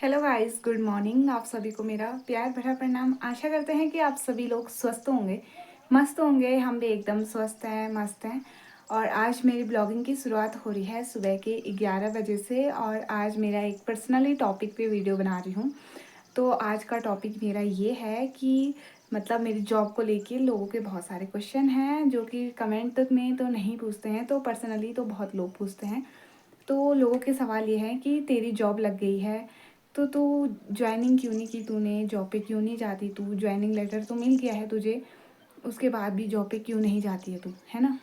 Hello guys, good morning. आप सभी को मेरा प्यार भरा प्रणाम। आशा करते हैं कि आप सभी लोग स्वस्थ होंगे, मस्त होंगे। हम भी एकदम स्वस्थ हैं, मस्त हैं। और आज मेरी ब्लॉगिंग की शुरुआत हो रही है सुबह के 11 बजे से। और आज मेरा एक पर्सनली टॉपिक पे वीडियो बना रही हूँ। तो आज का टॉपिक मेरा ये है कि मतलब मेरी जॉब को लेके लोगों के बहुत सारे क्वेश्चन हैं जो कि कमेंट में तो नहीं पूछते हैं, तो पर्सनली तो बहुत लोग पूछते हैं। तो लोगों के सवाल ये हैं कि तेरी जॉब लग गई है तो तू ज्वाइनिंग क्यों नहीं की, तूने जॉब पे क्यों नहीं जाती, तू ज्वाइनिंग लेटर तो मिल गया है तुझे, उसके बाद भी जॉब पे क्यों नहीं जाती है तू, है ना।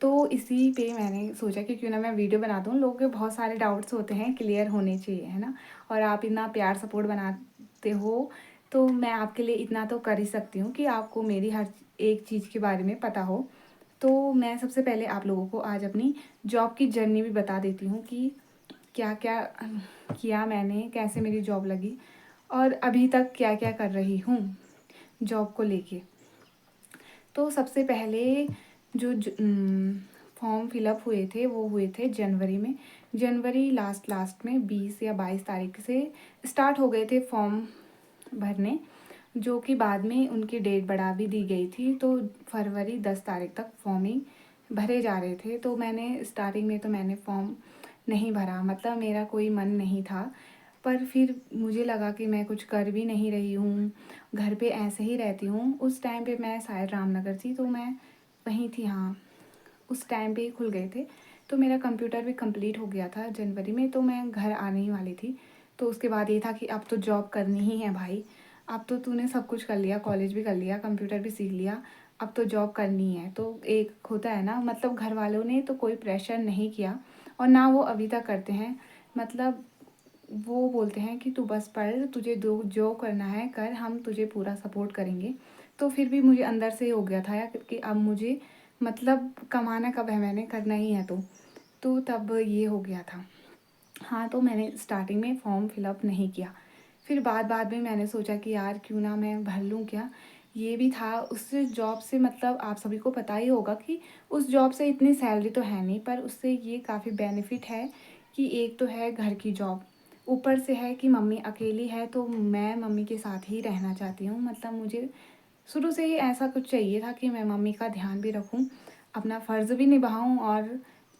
तो इसी पे मैंने सोचा कि क्यों ना मैं वीडियो बना दूँ। लोगों के बहुत सारे डाउट्स होते हैं, क्लियर होने चाहिए, है ना। और आप इतना प्यार सपोर्ट बनाते हो तो मैं आपके लिए इतना तो कर ही सकती हूँ कि आपको मेरी हर एक चीज़ के बारे में पता हो। तो मैं सबसे पहले आप लोगों को आज अपनी जॉब की जर्नी भी बता देती हूँ कि क्या क्या किया मैंने, कैसे मेरी जॉब लगी और अभी तक क्या क्या कर रही हूँ जॉब को लेके। तो सबसे पहले जो फॉर्म फिलअप हुए थे वो हुए थे जनवरी में। जनवरी लास्ट में 20 या 22 तारीख से स्टार्ट हो गए थे फॉर्म भरने, जो कि बाद में उनकी डेट बढ़ा भी दी गई थी। तो फरवरी 10 तारीख तक फॉर्म ही भरे जा रहे थे। तो मैंने स्टार्टिंग में तो मैंने फॉर्म नहीं भरा, मतलब मेरा कोई मन नहीं था। पर फिर मुझे लगा कि मैं कुछ कर भी नहीं रही हूँ, घर पे ऐसे ही रहती हूँ। उस टाइम पे मैं शायद रामनगर थी, तो मैं वहीं थी, हाँ। उस टाइम पे ही खुल गए थे। तो मेरा कंप्यूटर भी कंप्लीट हो गया था जनवरी में, तो मैं घर आने ही वाली थी। तो उसके बाद ये था कि अब तो जॉब करनी ही है भाई। अब तो तूने सब कुछ कर लिया, कॉलेज भी कर लिया, कंप्यूटर भी सीख लिया, अब तो जॉब करनी है। तो एक होता है ना, मतलब घर वालों ने तो कोई प्रेशर नहीं किया और ना वो अभी तक करते हैं। मतलब वो बोलते हैं कि तू बस पढ़, तुझे दो जो करना है कर, हम तुझे पूरा सपोर्ट करेंगे। तो फिर भी मुझे अंदर से हो गया था यार कि अब मुझे मतलब कमाना कब है, मैंने करना ही है। तो तब ये हो गया था। हाँ, तो मैंने स्टार्टिंग में फॉर्म फिलअप नहीं किया। फिर बाद में मैंने सोचा कि यार क्यों ना मैं भर लूँ क्या। ये भी था उस जॉब से, मतलब आप सभी को पता ही होगा कि उस जॉब से इतनी सैलरी तो है नहीं, पर उससे ये काफ़ी बेनिफिट है कि एक तो है घर की जॉब, ऊपर से है कि मम्मी अकेली है तो मैं मम्मी के साथ ही रहना चाहती हूँ। मतलब मुझे शुरू से ही ऐसा कुछ चाहिए था कि मैं मम्मी का ध्यान भी रखूँ, अपना फ़र्ज़ भी निभाऊँ और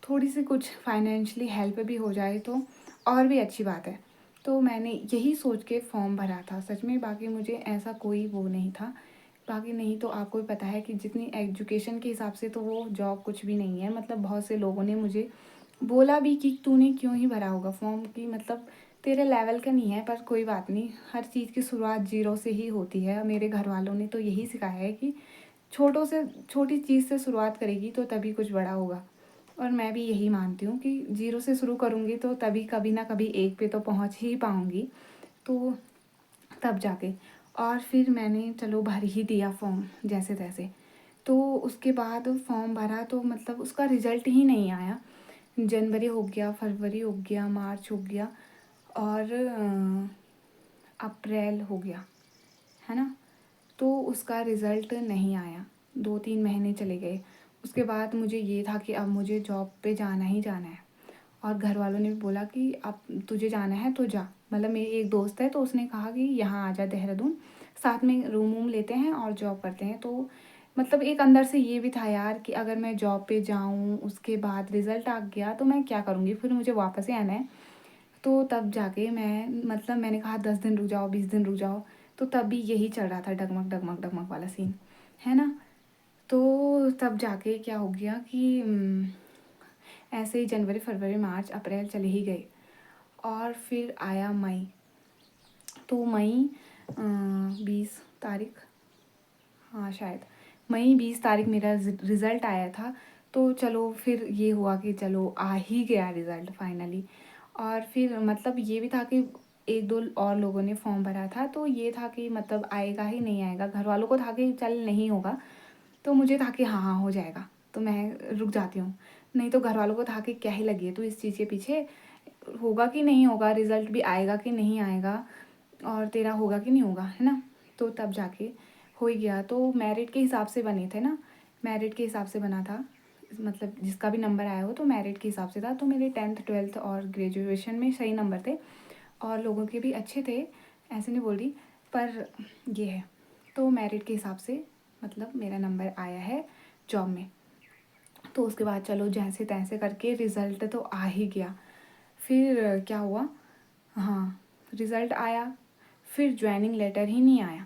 थोड़ी सी कुछ फाइनेंशियली हेल्प भी हो जाए तो और भी अच्छी बात है। तो मैंने यही सोच के फॉर्म भरा था सच में। बाकी मुझे ऐसा कोई वो नहीं था। बाकी नहीं तो आपको भी पता है कि जितनी एजुकेशन के हिसाब से तो वो जॉब कुछ भी नहीं है। मतलब बहुत से लोगों ने मुझे बोला भी कि तूने क्यों ही भरा होगा फॉर्म, की मतलब तेरे लेवल का नहीं है। पर कोई बात नहीं, हर चीज़ की शुरुआत जीरो से ही होती है। मेरे घर वालों ने तो यही सिखाया है कि छोटों से छोटी चीज़ से शुरुआत करेगी तो तभी कुछ बड़ा होगा। और मैं भी यही मानती हूँ कि जीरो से शुरू करूँगी तो तभी कभी ना कभी एक पे तो पहुँच ही पाऊँगी। तो तब जाके और फिर मैंने चलो भर ही दिया फॉर्म जैसे तैसे। तो उसके बाद फॉर्म भरा तो मतलब उसका रिज़ल्ट ही नहीं आया। जनवरी हो गया, फरवरी हो गया, मार्च हो गया और अप्रैल हो गया, है ना। तो उसका रिज़ल्ट नहीं आया, 2-3 महीने चले गए। उसके बाद मुझे ये था कि अब मुझे जॉब पे जाना ही जाना है। और घर वालों ने भी बोला कि अब तुझे जाना है तो जा। मतलब मेरी एक दोस्त है तो उसने कहा कि यहाँ आ जा देहरादून, साथ में रूम वूम लेते हैं और जॉब करते हैं। तो मतलब एक अंदर से ये भी था यार कि अगर मैं जॉब पे जाऊँ, उसके बाद रिज़ल्ट आ गया तो मैं क्या करूँगी, फिर मुझे वापस ही आना है। तो तब जाके मैं मतलब मैंने कहा 10 दिन रुक जाओ, 20 दिन रुक जाओ। तो तब भी यही चल रहा था, डगमग डगमग डगमग वाला सीन, है ना। तो तब जाके क्या हो गया कि ऐसे ही जनवरी फरवरी मार्च अप्रैल चले ही गए। और फिर आया मई। तो मई 20 तारीख, हाँ शायद मई 20 तारीख मेरा रिज़ल्ट आया था। तो चलो फिर ये हुआ कि चलो आ ही गया रिज़ल्ट फाइनली। और फिर मतलब ये भी था कि एक दो और लोगों ने फॉर्म भरा था, तो ये था कि मतलब आएगा ही नहीं आएगा। घर वालों को था कि चल नहीं होगा, तो मुझे था कि हाँ हाँ हो जाएगा, तो मैं रुक जाती हूँ। नहीं तो घर वालों को था कि क्या ही लगी है तू इस चीज़ के पीछे, होगा कि नहीं होगा, रिज़ल्ट भी आएगा कि नहीं आएगा और तेरा होगा कि नहीं होगा, है ना। तो तब जाके हो ही गया। तो मेरिट के हिसाब से बने थे ना, मेरिट के हिसाब से बना था। मतलब जिसका भी नंबर आया हो तो मेरिट के हिसाब से था। तो मेरे 10th 12th और ग्रेजुएशन में सही नंबर थे। और लोगों के भी अच्छे थे, ऐसे नहीं बोल रही, पर ये है। तो मेरिट के हिसाब से मतलब मेरा नंबर आया है जॉब में। तो उसके बाद चलो जैसे तैसे करके रिज़ल्ट तो आ ही गया। फिर क्या हुआ, हाँ रिज़ल्ट आया, फिर ज्वाइनिंग लेटर ही नहीं आया।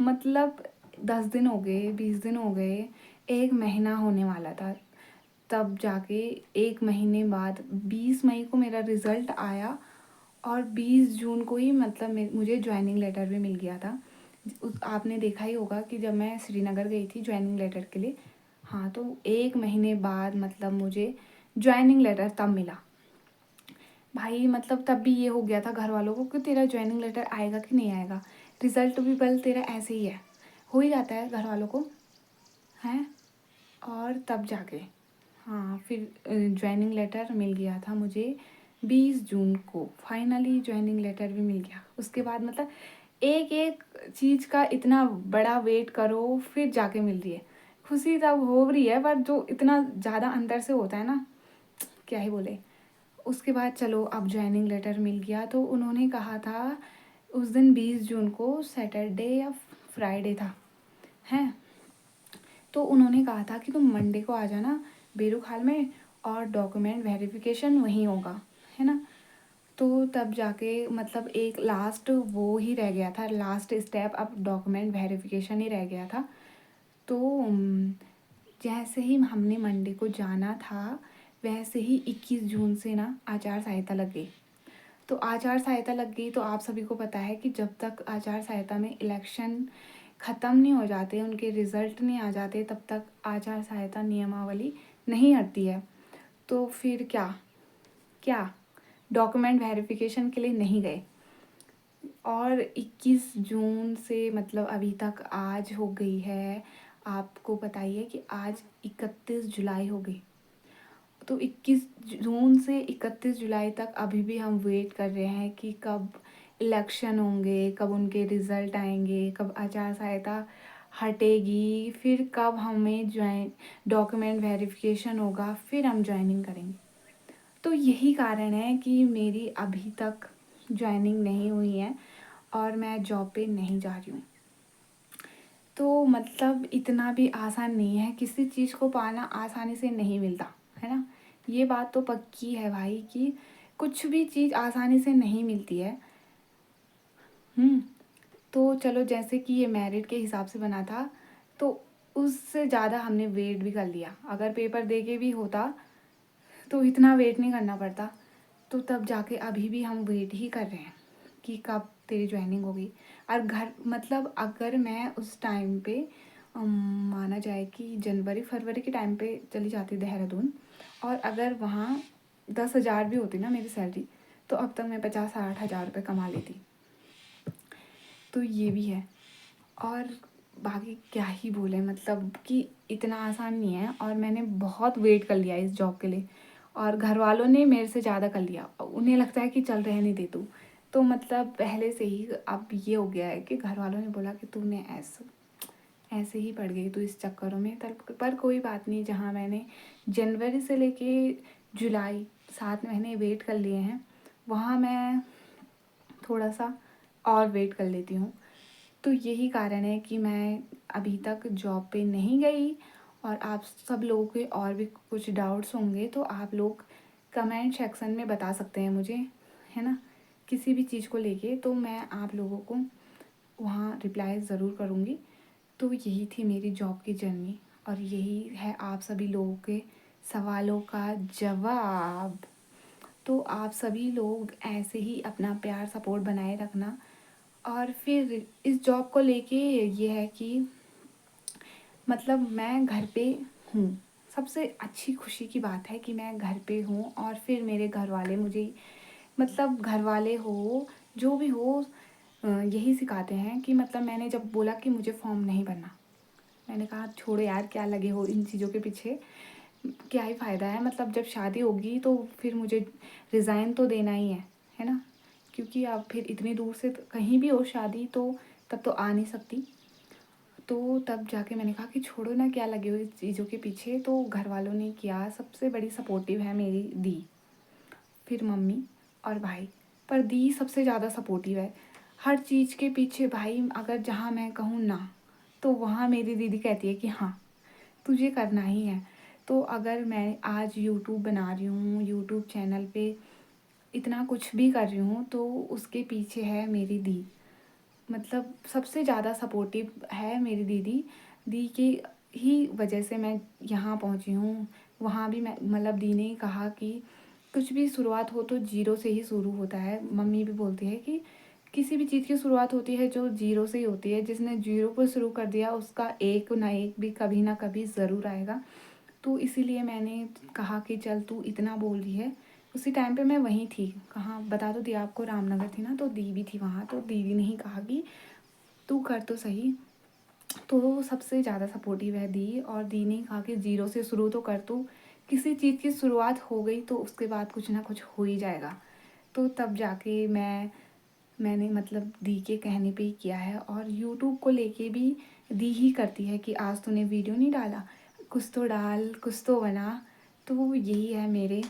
मतलब 10 दिन हो गए, 20 दिन हो गए, 1 महीना होने वाला था, तब जाके 1 महीने बाद 20 मई को मेरा रिज़ल्ट आया। और 20 जून को ही मतलब मुझे ज्वाइनिंग लेटर भी मिल गया था। आपने देखा ही होगा कि जब मैं श्रीनगर गई थी ज्वाइनिंग लेटर के लिए, हाँ तो 1 महीने बाद मतलब मुझे ज्वाइनिंग लेटर तब मिला। भाई मतलब तब भी ये हो गया था घर वालों को कि तेरा ज्वाइनिंग लेटर आएगा कि नहीं आएगा, रिज़ल्ट भी बल तेरा ऐसे ही है, हो ही जाता है घर वालों को, हैं। और तब जाके हाँ फिर ज्वाइनिंग लेटर मिल गया था मुझे 20 जून को, फाइनली ज्वाइनिंग लेटर भी मिल गया। उसके बाद मतलब एक एक चीज़ का इतना बड़ा वेट करो फिर जाके मिल रही है, खुशी तब हो रही है, पर जो इतना ज़्यादा अंदर से होता है ना, क्या ही बोले। उसके बाद चलो अब ज्वाइनिंग लेटर मिल गया, तो उन्होंने कहा था उस दिन 20 जून को सैटरडे या फ्राइडे था, हैं। तो उन्होंने कहा था कि तुम मंडे को आ जाना बेरुख हाल में, और डॉक्यूमेंट वेरिफिकेशन वहीं होगा, है ना। तो तब जाके मतलब एक लास्ट वो ही रह गया था, लास्ट स्टेप अब डॉक्यूमेंट वेरिफिकेशन ही रह गया था। तो जैसे ही हमने मंडे को जाना था, वैसे ही 21 जून से ना आचार संहिता लग गई। तो आचार संहिता लग गई, तो आप सभी को पता है कि जब तक आचार संहिता में इलेक्शन ख़त्म नहीं हो जाते, उनके रिज़ल्ट नहीं आ जाते, तब तक आचार संहिता नियमावली नहीं हटती है। तो फिर क्या क्या डॉक्यूमेंट वेरिफिकेशन के लिए नहीं गए। और 21 जून से मतलब अभी तक आज हो गई है, आपको पता ही है कि आज 31 जुलाई हो गई। तो 21 जून से 31 जुलाई तक अभी भी हम वेट कर रहे हैं कि कब इलेक्शन होंगे, कब उनके रिज़ल्ट आएंगे, कब आचार संहिता हटेगी, फिर कब हमें ज्वाइन डॉक्यूमेंट वेरिफिकेशन होगा, फिर हम ज्वाइनिंग करेंगे। तो यही कारण है कि मेरी अभी तक ज्वाइनिंग नहीं हुई है और मैं जॉब पे नहीं जा रही हूँ। तो मतलब इतना भी आसान नहीं है, किसी चीज़ को पाना आसानी से नहीं मिलता, है ना। ये बात तो पक्की है भाई कि कुछ भी चीज़ आसानी से नहीं मिलती है। तो चलो जैसे कि ये मेरिट के हिसाब से बना था, तो उससे ज़्यादा हमने वेट भी कर लिया। अगर पेपर दे के भी होता तो इतना वेट नहीं करना पड़ता। तो तब जाके अभी भी हम वेट ही कर रहे हैं कि कब तेरी ज्वाइनिंग होगी। और घर मतलब अगर मैं उस टाइम पे माना जाए कि जनवरी फरवरी के टाइम पे चली जाती देहरादून, और अगर वहाँ 10,000 भी होती ना मेरी सैलरी, तो अब तक मैं 50-60 हज़ार रुपये कमा लेती। तो ये भी है। और बाकी क्या ही बोले, मतलब कि इतना आसान नहीं है, और मैंने बहुत वेट कर लिया इस जॉब के लिए, और घर वालों ने मेरे से ज़्यादा कर लिया। उन्हें लगता है कि चल रहने दे तू। तो मतलब पहले से ही अब ये हो गया है कि घर वालों ने बोला कि तूने ऐसे ऐसे ही पड़ गई तू इस चक्करों में। पर कोई बात नहीं, जहाँ मैंने जनवरी से लेके जुलाई 7 महीने वेट कर लिए हैं, वहाँ मैं थोड़ा सा और वेट कर लेती हूँ। तो यही कारण है कि मैं अभी तक जॉब पे नहीं गई। और आप सब लोगों के और भी कुछ डाउट्स होंगे तो आप लोग कमेंट सेक्शन में बता सकते हैं मुझे, है ना, किसी भी चीज़ को लेके, तो मैं आप लोगों को वहाँ रिप्लाई ज़रूर करूँगी। तो यही थी मेरी जॉब की जर्नी, और यही है आप सभी लोगों के सवालों का जवाब। तो आप सभी लोग ऐसे ही अपना प्यार सपोर्ट बनाए रखना। और फिर इस जॉब को लेके ये है कि मतलब मैं घर पे हूँ, सबसे अच्छी खुशी की बात है कि मैं घर पे हूँ, और फिर मेरे घर वाले मुझे मतलब घर वाले हो जो भी हो यही सिखाते हैं कि मतलब मैंने जब बोला कि मुझे फॉर्म नहीं भरना, मैंने कहा छोड़ो यार, क्या लगे हो इन चीज़ों के पीछे, क्या ही फ़ायदा है। मतलब जब शादी होगी तो फिर मुझे रिज़ाइन तो देना ही है ना, क्योंकि अब फिर इतनी दूर से कहीं भी हो शादी तो तब तो आ नहीं सकती। तो तब जाके मैंने कहा कि छोड़ो ना, क्या लगे हो इस चीज़ों के पीछे। तो घर वालों ने किया, सबसे बड़ी सपोर्टिव है मेरी दी, फिर मम्मी और भाई। पर दी सबसे ज़्यादा सपोर्टिव है हर चीज़ के पीछे। भाई अगर जहाँ मैं कहूँ ना, तो वहाँ मेरी दीदी कहती है कि हाँ तुझे करना ही है। तो अगर मैं आज यूट्यूब बना रही हूँ, यूट्यूब चैनल पे इतना कुछ भी कर रही हूँ, तो उसके पीछे है मेरी दी। मतलब सबसे ज़्यादा सपोर्टिव है मेरी दीदी। दी की ही वजह से मैं यहाँ पहुँची हूँ। वहाँ भी मैं मतलब दी ने कहा कि कुछ भी शुरुआत हो तो ज़ीरो से ही शुरू होता है। मम्मी भी बोलती है कि किसी भी चीज़ की शुरुआत होती है जो ज़ीरो से ही होती है। जिसने ज़ीरो पर शुरू कर दिया उसका एक ना एक भी कभी ना कभी ज़रूर आएगा। तो इसीलिए मैंने कहा कि चल तू इतना बोल रही है। उसी टाइम पे मैं वहीं थी, कहाँ बता तो दिया आपको, रामनगर थी ना, तो दी भी थी वहाँ। तो दीदी ने ही कहा कि तू कर तो सही। तो सबसे ज़्यादा सपोर्टिव है दी। और दी ने कहा कि ज़ीरो से शुरू तो कर तू, किसी चीज़ की शुरुआत हो गई तो उसके बाद कुछ ना कुछ हो ही जाएगा। तो तब जाके मैंने मतलब दी के कहने पे ही किया है। और यूट्यूब को लेके भी दी ही करती है कि आज तूने वीडियो नहीं डाला, कुछ तो डाल, कुछ तो बना। तो यही है मेरे,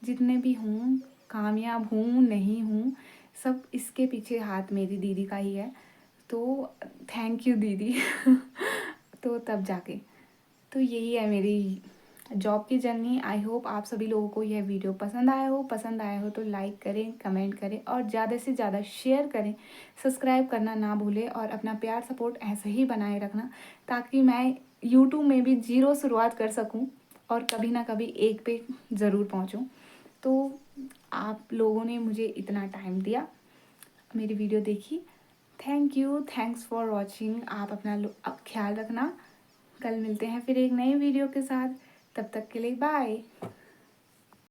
जितने भी हूँ, कामयाब हूँ नहीं हूँ, सब इसके पीछे हाथ मेरी दीदी का ही है। तो थैंक यू दीदी। तो तब जाके तो यही है मेरी जॉब की जर्नी। आई होप आप सभी लोगों को यह वीडियो पसंद आया हो तो लाइक करें, कमेंट करें और ज़्यादा से ज़्यादा शेयर करें। सब्सक्राइब करना ना भूलें और अपना प्यार सपोर्ट ऐसे ही बनाए रखना, ताकि मैं यूट्यूब में भी ज़ीरो शुरुआत कर सकूं और कभी ना कभी एक पे ज़रूर पहुंचूं। तो आप लोगों ने मुझे इतना टाइम दिया, मेरी वीडियो देखी, thank you, thanks for watching. आप अपना ख्याल रखना। कल मिलते हैं फिर एक नई वीडियो के साथ। तब तक के लिए बाय।